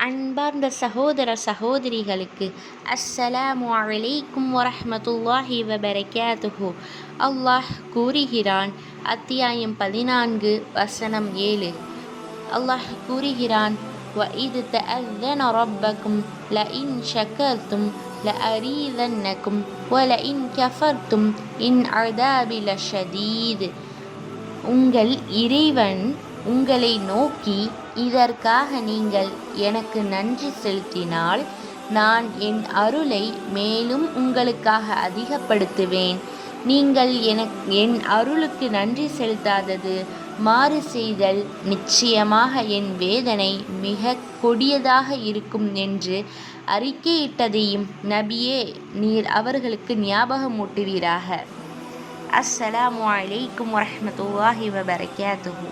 அன்பார்ந்த சகோதர சகோதரிகளுக்கு அஸ்ஸலாமு அலைக்கும் வரஹ்மத்துல்லாஹி வபரகாத்துஹு. அல்லாஹ் கூறுகிறான், அத்தியாயம் 14 வசனம் 7. அல்லாஹ் கூறுகிறான், وَإِذْ تَأَذَّنَ رَبُّكُمْ لَئِنْ شَكَرْتُمْ لَأَزِيدَنَّكُمْ وَلَئِنْ كَفَرْتُمْ إِنْ عَذَابِي لَشَدِيدٌ. உங்கள் இறைவன் உங்களை நோக்கி, இதற்காக நீங்கள் எனக்கு நன்றி செலுத்தினால் நான் என் அருளை மேலும் உங்களுக்காக அதிகப்படுத்துவேன். நீங்கள் என் அருளுக்கு நன்றி செலுத்தாதது மாறு செய்தல் நிச்சயமாக என் வேதனை மிக கொடியதாக இருக்கும் என்று அறிக்கையிட்டதையும் நபியே நீர் அவர்களுக்கு ஞாபகமூட்டுவீராக. அஸ்ஸலாமு அலைக்கும் வரஹ்மத்துல்லாஹி வபரகாத்துஹு.